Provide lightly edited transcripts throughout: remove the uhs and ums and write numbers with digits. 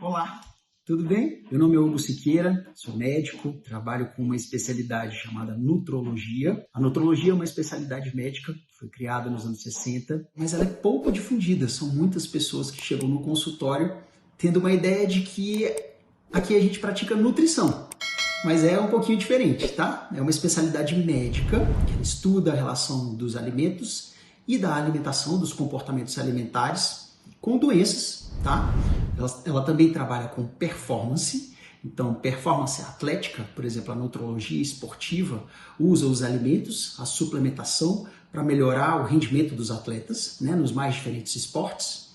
Olá, tudo bem? Meu nome é Hugo Siqueira, sou médico, trabalho com uma especialidade chamada nutrologia. A nutrologia é uma especialidade médica, foi criada nos anos 60, mas ela é pouco difundida. São muitas pessoas que chegam no consultório tendo uma ideia de que aqui a gente pratica nutrição. Mas é um pouquinho diferente, tá? É uma especialidade médica que estuda a relação dos alimentos e da alimentação, dos comportamentos alimentares com doenças, tá? Ela também trabalha com performance, então performance atlética, por exemplo, a nutrologia esportiva usa os alimentos, a suplementação para melhorar o rendimento dos atletas, né, nos mais diferentes esportes.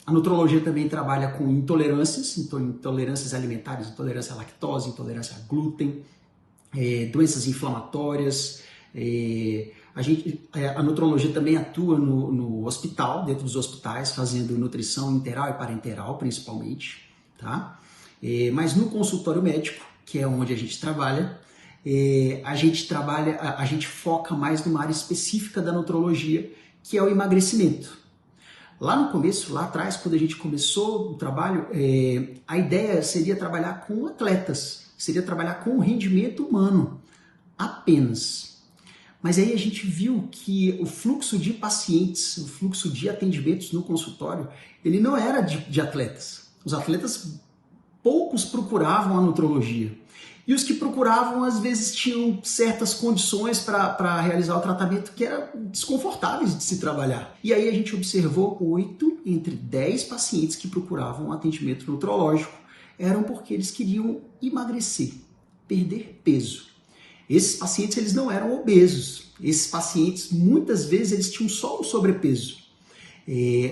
A nutrologia também trabalha com intolerâncias, então intolerâncias alimentares, intolerância à lactose, intolerância a glúten, doenças inflamatórias. A nutrologia também atua no hospital, dentro dos hospitais, fazendo nutrição interal e parenteral, principalmente, tá? Mas no consultório médico, que é onde a gente trabalha, a gente foca mais numa área específica da nutrologia, que é o emagrecimento. Lá no começo, lá atrás, quando a gente começou o trabalho, a ideia seria trabalhar com atletas, seria trabalhar com o rendimento humano, apenas. Mas aí a gente viu que o fluxo de pacientes, o fluxo de atendimentos no consultório, ele não era de atletas. Os atletas, poucos procuravam a nutrologia. E os que procuravam, às vezes, tinham certas condições para realizar o tratamento que eram desconfortáveis de se trabalhar. E aí a gente observou 8 entre 10 pacientes que procuravam um atendimento nutrológico eram porque eles queriam emagrecer, perder peso. Esses pacientes eles não eram obesos. Esses pacientes, muitas vezes, eles tinham só um sobrepeso.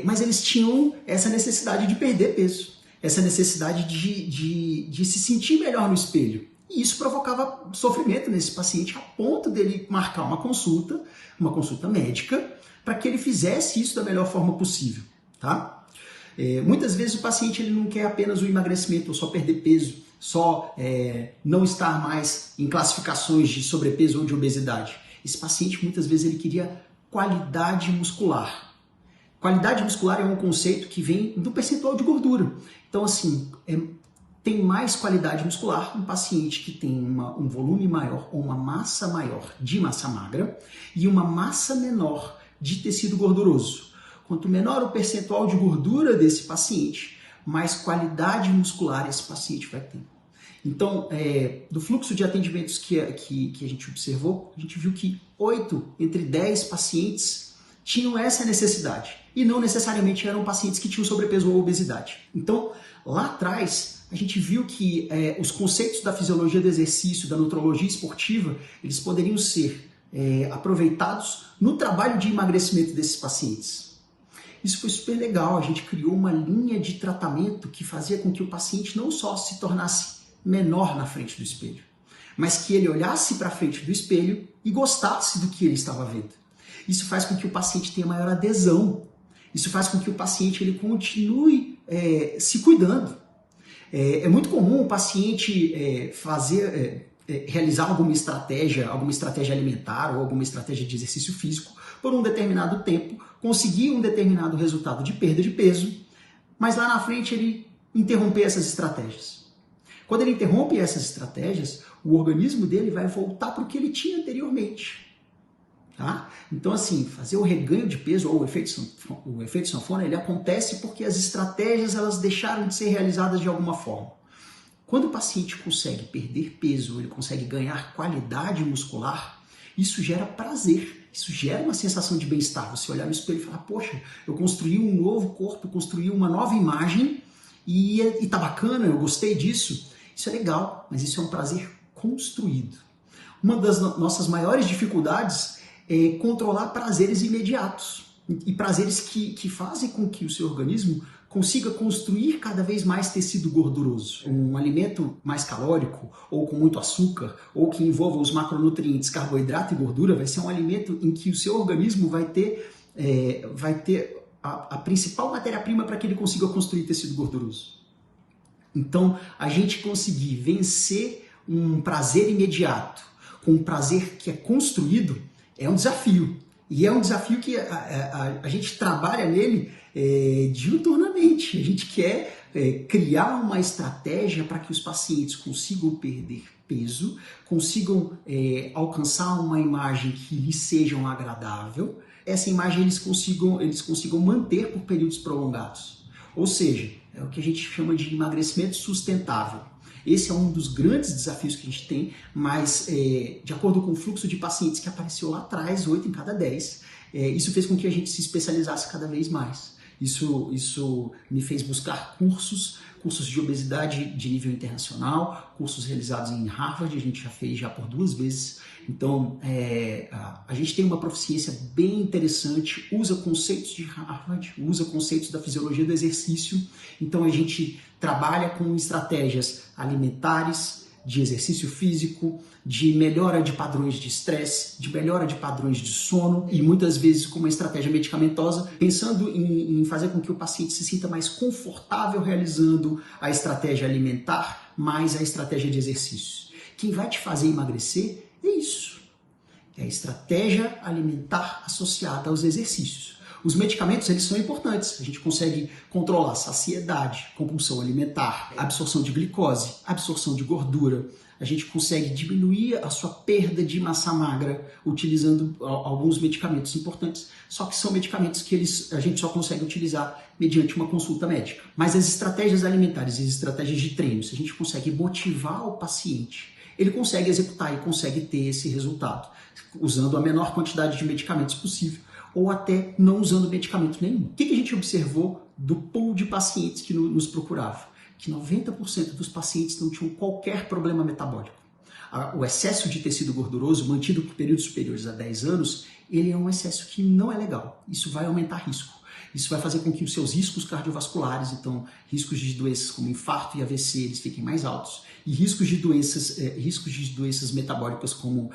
Mas eles tinham essa necessidade de perder peso, essa necessidade de se sentir melhor no espelho. E isso provocava sofrimento nesse paciente a ponto dele marcar uma consulta médica, para que ele fizesse isso da melhor forma possível, tá? Muitas vezes o paciente ele não quer apenas o emagrecimento ou só perder peso, só não estar mais em classificações de sobrepeso ou de obesidade. Esse paciente muitas vezes ele queria qualidade muscular. Qualidade muscular é um conceito que vem do percentual de gordura. Então assim, tem mais qualidade muscular um paciente que tem um volume maior ou uma massa maior de massa magra e uma massa menor de tecido gorduroso. Quanto menor o percentual de gordura desse paciente, mais qualidade muscular esse paciente vai ter. Então, do fluxo de atendimentos que a gente observou, a gente viu que 8 entre 10 pacientes tinham essa necessidade e não necessariamente eram pacientes que tinham sobrepeso ou obesidade. Então, lá atrás, a gente viu que os conceitos da fisiologia do exercício, da nutrologia esportiva, eles poderiam ser aproveitados no trabalho de emagrecimento desses pacientes. Isso foi super legal, a gente criou uma linha de tratamento que fazia com que o paciente não só se tornasse menor na frente do espelho, mas que ele olhasse para frente do espelho e gostasse do que ele estava vendo. Isso faz com que o paciente tenha maior adesão, isso faz com que o paciente ele continue se cuidando. É muito comum o paciente realizar alguma estratégia alimentar ou alguma estratégia de exercício físico por um determinado tempo, conseguir um determinado resultado de perda de peso, mas lá na frente ele interromper essas estratégias. Quando ele interrompe essas estratégias, o organismo dele vai voltar para o que ele tinha anteriormente. Tá? Então, assim, fazer o reganho de peso ou o efeito sanfona, ele acontece porque as estratégias elas deixaram de ser realizadas de alguma forma. Quando o paciente consegue perder peso, ele consegue ganhar qualidade muscular, isso gera prazer, isso gera uma sensação de bem-estar. Você olhar no espelho e falar, poxa, eu construí um novo corpo, construí uma nova imagem e tá bacana, eu gostei disso. Isso é legal, mas isso é um prazer construído. Uma das nossas maiores dificuldades é controlar prazeres imediatos e prazeres que fazem com que o seu organismo consiga construir cada vez mais tecido gorduroso. Um alimento mais calórico, ou com muito açúcar, ou que envolva os macronutrientes carboidrato e gordura, vai ser um alimento em que o seu organismo vai ter a principal matéria-prima para que ele consiga construir tecido gorduroso. Então, a gente conseguir vencer um prazer imediato com um prazer que é construído é um desafio. E é um desafio que a gente trabalha nele diuturnamente. A gente quer criar uma estratégia para que os pacientes consigam perder peso, consigam alcançar uma imagem que lhes seja agradável, essa imagem eles consigam manter por períodos prolongados. Ou seja, é o que a gente chama de emagrecimento sustentável. Esse é um dos grandes desafios que a gente tem, mas de acordo com o fluxo de pacientes que apareceu lá atrás, 8 em cada 10, isso fez com que a gente se especializasse cada vez mais. Isso me fez buscar cursos de obesidade de nível internacional, cursos realizados em Harvard, a gente já fez por 2 vezes. Então, a gente tem uma proficiência bem interessante, usa conceitos de Harvard, usa conceitos da fisiologia do exercício. Então, a gente trabalha com estratégias alimentares, de exercício físico, de melhora de padrões de estresse, de melhora de padrões de sono e muitas vezes com uma estratégia medicamentosa, pensando em fazer com que o paciente se sinta mais confortável realizando a estratégia alimentar mais a estratégia de exercícios. Quem vai te fazer emagrecer é isso, é a estratégia alimentar associada aos exercícios. Os medicamentos, eles são importantes. A gente consegue controlar saciedade, compulsão alimentar, absorção de glicose, absorção de gordura. A gente consegue diminuir a sua perda de massa magra utilizando alguns medicamentos importantes. Só que são medicamentos que a gente só consegue utilizar mediante uma consulta médica. Mas as estratégias alimentares e as estratégias de treino, se a gente consegue motivar o paciente, ele consegue executar e consegue ter esse resultado, usando a menor quantidade de medicamentos possível, ou até não usando medicamento nenhum. O que a gente observou do pool de pacientes que nos procuravam? Que 90% dos pacientes não tinham qualquer problema metabólico. O excesso de tecido gorduroso, mantido por períodos superiores a 10 anos, ele é um excesso que não é legal. Isso vai aumentar risco. Isso vai fazer com que os seus riscos cardiovasculares, então riscos de doenças como infarto e AVC, eles fiquem mais altos. E riscos de doenças metabólicas como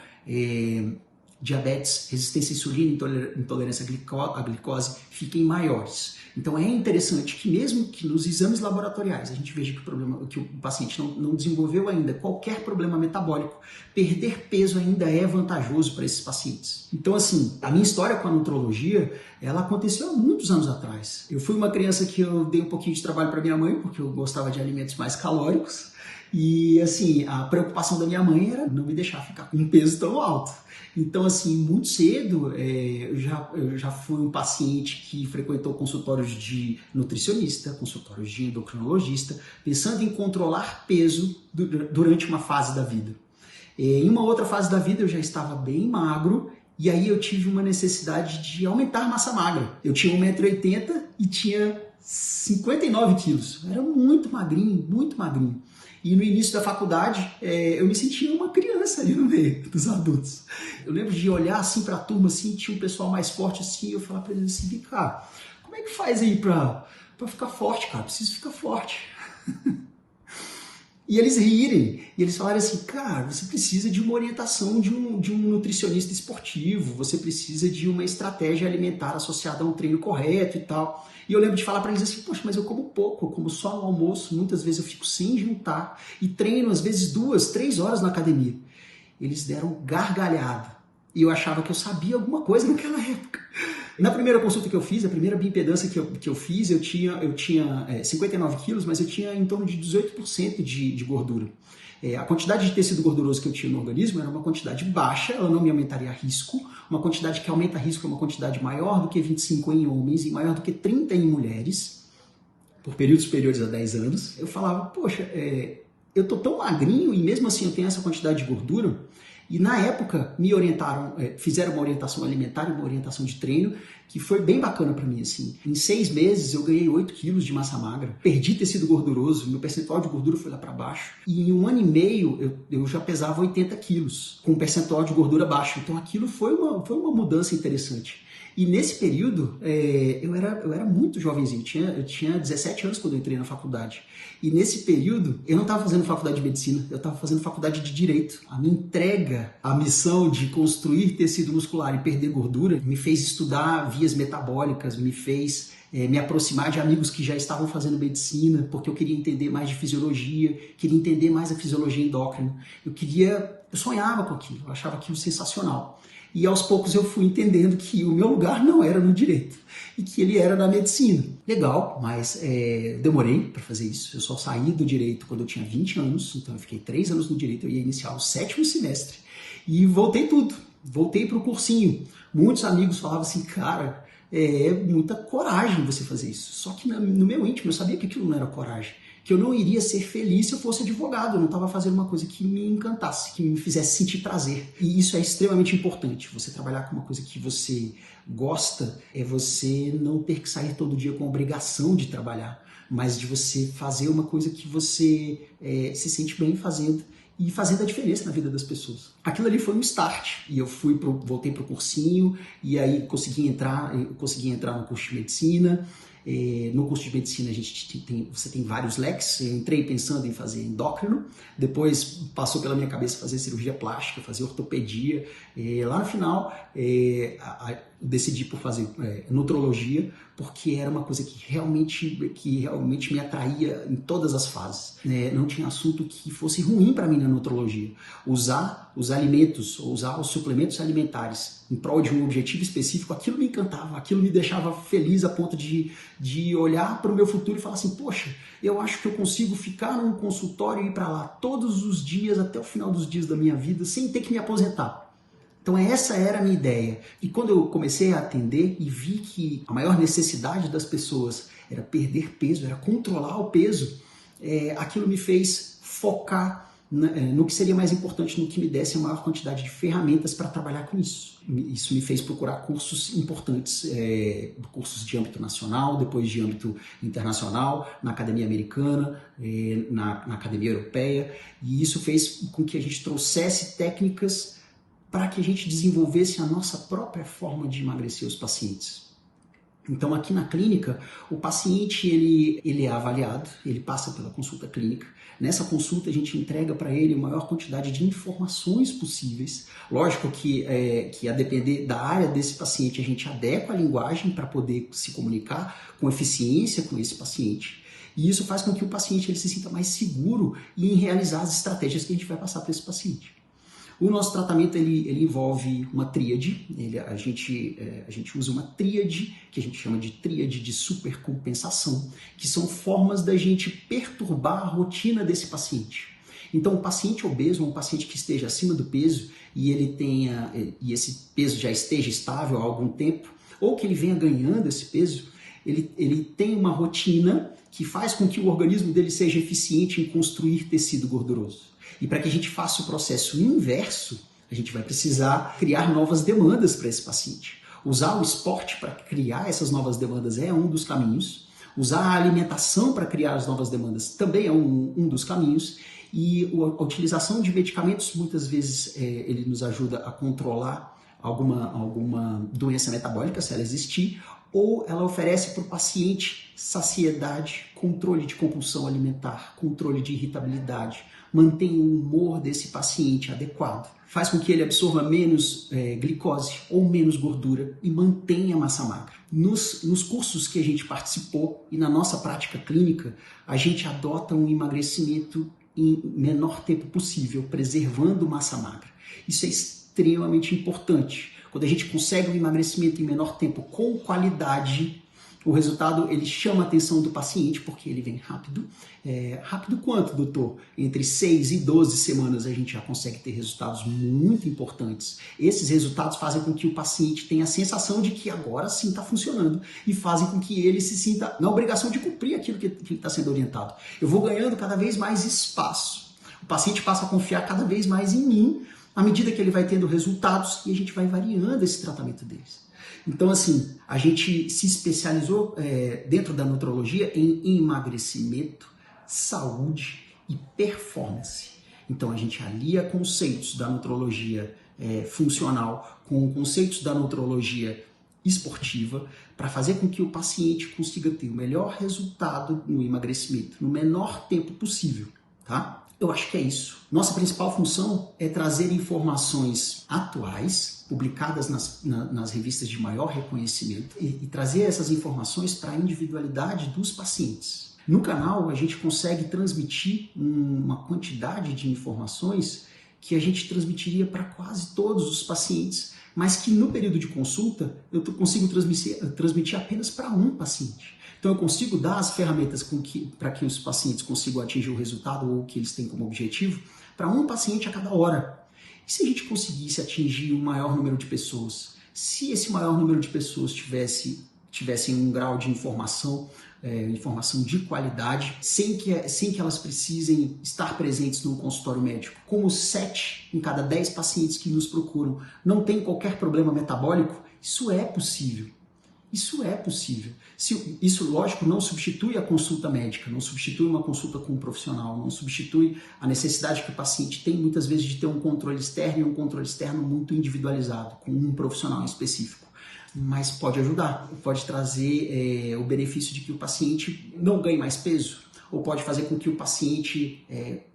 diabetes, resistência à insulina, intolerância à glicose fiquem maiores. Então é interessante que mesmo que nos exames laboratoriais a gente veja que o paciente não desenvolveu ainda qualquer problema metabólico, perder peso ainda é vantajoso para esses pacientes. Então assim, a minha história com a nutrologia, ela aconteceu há muitos anos atrás. Eu fui uma criança que eu dei um pouquinho de trabalho para minha mãe, porque eu gostava de alimentos mais calóricos. E assim, a preocupação da minha mãe era não me deixar ficar com um peso tão alto. Então assim, muito cedo eu já fui um paciente que frequentou consultórios de nutricionista, consultórios de endocrinologista, pensando em controlar peso durante uma fase da vida. Em uma outra fase da vida eu já estava bem magro, e aí eu tive uma necessidade de aumentar a massa magra. Eu tinha 1,80 m e tinha 59 quilos. Era muito magrinho, muito magrinho. E no início da faculdade, eu me sentia uma criança ali no meio dos adultos. Eu lembro de olhar assim para a turma, assim, tinha um pessoal mais forte assim, e eu falava para eles assim, cara, como é que faz aí para ficar forte, cara? Preciso ficar forte. E eles rirem, e eles falaram assim, cara, você precisa de uma orientação de um nutricionista esportivo, você precisa de uma estratégia alimentar associada a um treino correto e tal. E eu lembro de falar para eles assim, poxa, mas eu como pouco, eu como só no almoço, muitas vezes eu fico sem jantar e treino às vezes 2, 3 horas na academia. Eles deram gargalhada e eu achava que eu sabia alguma coisa naquela época. Na primeira consulta que eu fiz, a primeira bioimpedância que eu fiz, eu tinha 59 quilos, mas eu tinha em torno de 18% de gordura. A quantidade de tecido gorduroso que eu tinha no organismo era uma quantidade baixa, ela não me aumentaria risco. Uma quantidade que aumenta risco é uma quantidade maior do que 25 em homens e maior do que 30 em mulheres, por períodos superiores a 10 anos. Eu falava, poxa, eu tô tão magrinho e mesmo assim eu tenho essa quantidade de gordura. E na época me orientaram, fizeram uma orientação alimentar e uma orientação de treino que foi bem bacana para mim. Assim. Em 6 meses eu ganhei 8 quilos de massa magra, perdi tecido gorduroso, meu percentual de gordura foi lá para baixo. E em 1 ano e meio eu já pesava 80 quilos, com um percentual de gordura baixo. Então aquilo foi uma mudança interessante. E nesse período, eu era muito jovenzinho, eu tinha 17 anos quando eu entrei na faculdade. E nesse período, eu não estava fazendo faculdade de medicina, eu estava fazendo faculdade de direito. A minha entrega, a missão de construir tecido muscular e perder gordura, me fez estudar vias metabólicas, me fez me aproximar de amigos que já estavam fazendo medicina, porque eu queria entender mais de fisiologia, queria entender mais a fisiologia endócrina. Eu sonhava com aquilo, eu achava aquilo sensacional. E aos poucos eu fui entendendo que o meu lugar não era no direito e que ele era na medicina. Legal, mas demorei para fazer isso. Eu só saí do direito quando eu tinha 20 anos, então eu fiquei 3 anos no direito, eu ia iniciar o 7º semestre e voltei tudo. Voltei para o cursinho. Muitos amigos falavam assim, cara, é muita coragem você fazer isso. Só que no meu íntimo eu sabia que aquilo não era coragem. Que eu não iria ser feliz se eu fosse advogado, eu não estava fazendo uma coisa que me encantasse, que me fizesse sentir prazer. E isso é extremamente importante, você trabalhar com uma coisa que você gosta, é você não ter que sair todo dia com a obrigação de trabalhar, mas de você fazer uma coisa que você se sente bem fazendo e fazendo a diferença na vida das pessoas. Aquilo ali foi um start, e eu voltei para o cursinho, e aí consegui entrar no curso de medicina. No curso de medicina você tem vários leques. Eu entrei pensando em fazer endócrino, depois passou pela minha cabeça fazer cirurgia plástica, fazer ortopedia. Lá no final eu decidi por fazer nutrologia, porque era uma coisa que realmente me atraía em todas as fases. Não tinha assunto que fosse ruim para mim na nutrologia. Usar os alimentos, ou usar os suplementos alimentares em prol de um objetivo específico, aquilo me encantava, aquilo me deixava feliz a ponto de olhar para o meu futuro e falar assim, poxa, eu acho que eu consigo ficar num consultório e ir para lá todos os dias, até o final dos dias da minha vida, sem ter que me aposentar. Então essa era a minha ideia. E quando eu comecei a atender e vi que a maior necessidade das pessoas era perder peso, era controlar o peso, aquilo me fez focar no que seria mais importante, no que me desse a maior quantidade de ferramentas para trabalhar com isso. Isso me fez procurar cursos importantes, cursos de âmbito nacional, depois de âmbito internacional, na academia americana, na academia europeia, e isso fez com que a gente trouxesse técnicas para que a gente desenvolvesse a nossa própria forma de emagrecer os pacientes. Então aqui na clínica, o paciente ele é avaliado, ele passa pela consulta clínica. Nessa consulta a gente entrega para ele a maior quantidade de informações possíveis. Lógico que a depender da área desse paciente, a gente adequa a linguagem para poder se comunicar com eficiência com esse paciente. E isso faz com que o paciente ele se sinta mais seguro em realizar as estratégias que a gente vai passar para esse paciente. O nosso tratamento ele envolve uma tríade, a gente usa uma tríade, que a gente chama de tríade de supercompensação, que são formas da gente perturbar a rotina desse paciente. Então, um paciente obeso, um paciente que esteja acima do peso e esse peso já esteja estável há algum tempo, ou que ele venha ganhando esse peso, ele tem uma rotina que faz com que o organismo dele seja eficiente em construir tecido gorduroso. E para que a gente faça o processo inverso, a gente vai precisar criar novas demandas para esse paciente. Usar o esporte para criar essas novas demandas é um dos caminhos. Usar a alimentação para criar as novas demandas também é um dos caminhos. E a utilização de medicamentos, muitas vezes, ele nos ajuda a controlar alguma doença metabólica, se ela existir, ou ela oferece para o paciente saciedade, controle de compulsão alimentar, controle de irritabilidade, mantém o humor desse paciente adequado, faz com que ele absorva menos glicose ou menos gordura e mantenha a massa magra. Nos cursos que a gente participou e na nossa prática clínica, a gente adota um emagrecimento em menor tempo possível, preservando massa magra. Isso é extremamente importante. Quando a gente consegue um emagrecimento em menor tempo com qualidade, o resultado ele chama a atenção do paciente porque ele vem rápido. Rápido quanto, doutor? Entre 6 e 12 semanas a gente já consegue ter resultados muito importantes. Esses resultados fazem com que o paciente tenha a sensação de que agora sim está funcionando e fazem com que ele se sinta na obrigação de cumprir aquilo que ele está sendo orientado. Eu vou ganhando cada vez mais espaço. O paciente passa a confiar cada vez mais em mim à medida que ele vai tendo resultados e a gente vai variando esse tratamento deles. Então, assim, a gente se especializou dentro da nutrologia em emagrecimento, saúde e performance. Então, a gente alia conceitos da nutrologia funcional com conceitos da nutrologia esportiva para fazer com que o paciente consiga ter o melhor resultado no emagrecimento, no menor tempo possível, tá? Eu acho que é isso. Nossa principal função é trazer informações atuais, publicadas nas revistas de maior reconhecimento, e trazer essas informações para a individualidade dos pacientes. No canal, a gente consegue transmitir uma quantidade de informações que a gente transmitiria para quase todos os pacientes, mas que no período de consulta eu consigo transmitir apenas para um paciente. Então eu consigo dar as ferramentas para que os pacientes consigam atingir o resultado ou o que eles têm como objetivo para um paciente a cada hora. E se a gente conseguisse atingir um maior número de pessoas? Se esse maior número de pessoas tivessem um grau de informação de qualidade, sem que elas precisem estar presentes no consultório médico, como 7 em cada 10 pacientes que nos procuram não tem qualquer problema metabólico, isso é possível. Isso é possível. Isso, lógico, não substitui a consulta médica, não substitui uma consulta com um profissional, não substitui a necessidade que o paciente tem, muitas vezes, de ter um controle externo e um controle externo muito individualizado, com um profissional específico. Mas pode ajudar, pode trazer o benefício de que o paciente não ganhe mais peso, ou pode fazer com que o paciente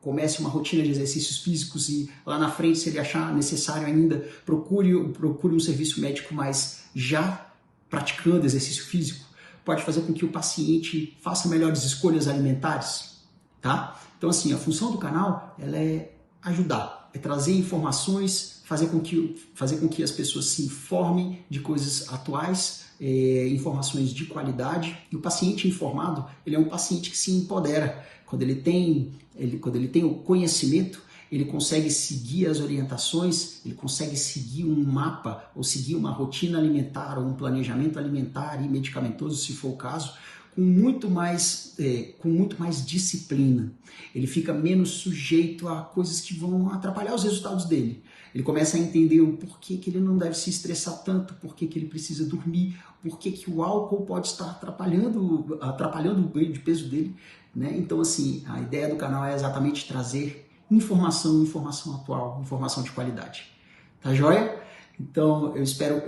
comece uma rotina de exercícios físicos e lá na frente, se ele achar necessário ainda, procure um serviço médico, mas já praticando exercício físico, pode fazer com que o paciente faça melhores escolhas alimentares, tá? Então, assim, a função do canal, ela é ajudar, é trazer informações, fazer com que as pessoas se informem de coisas atuais, informações de qualidade. E o paciente informado, ele é um paciente que se empodera. Quando ele tem o conhecimento, ele consegue seguir as orientações, ele consegue seguir um mapa, ou seguir uma rotina alimentar, ou um planejamento alimentar e medicamentoso, se for o caso, com muito mais disciplina. Ele fica menos sujeito a coisas que vão atrapalhar os resultados dele. Ele começa a entender o porquê que ele não deve se estressar tanto, porquê que ele precisa dormir, porquê que o álcool pode estar atrapalhando o ganho de peso dele, né? Então, assim, a ideia do canal é exatamente trazer informação atual, informação de qualidade. Tá joia? Então, eu espero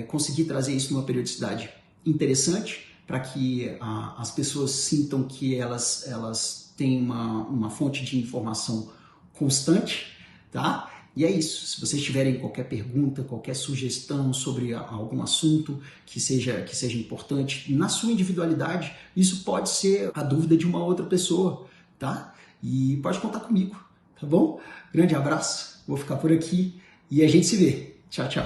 conseguir trazer isso numa periodicidade interessante, para que as pessoas sintam que elas têm uma fonte de informação constante, tá? E é isso. Se vocês tiverem qualquer pergunta, qualquer sugestão sobre algum assunto que seja importante, na sua individualidade, isso pode ser a dúvida de uma outra pessoa, tá? E pode contar comigo, tá bom? Grande abraço, vou ficar por aqui e a gente se vê. Tchau, tchau.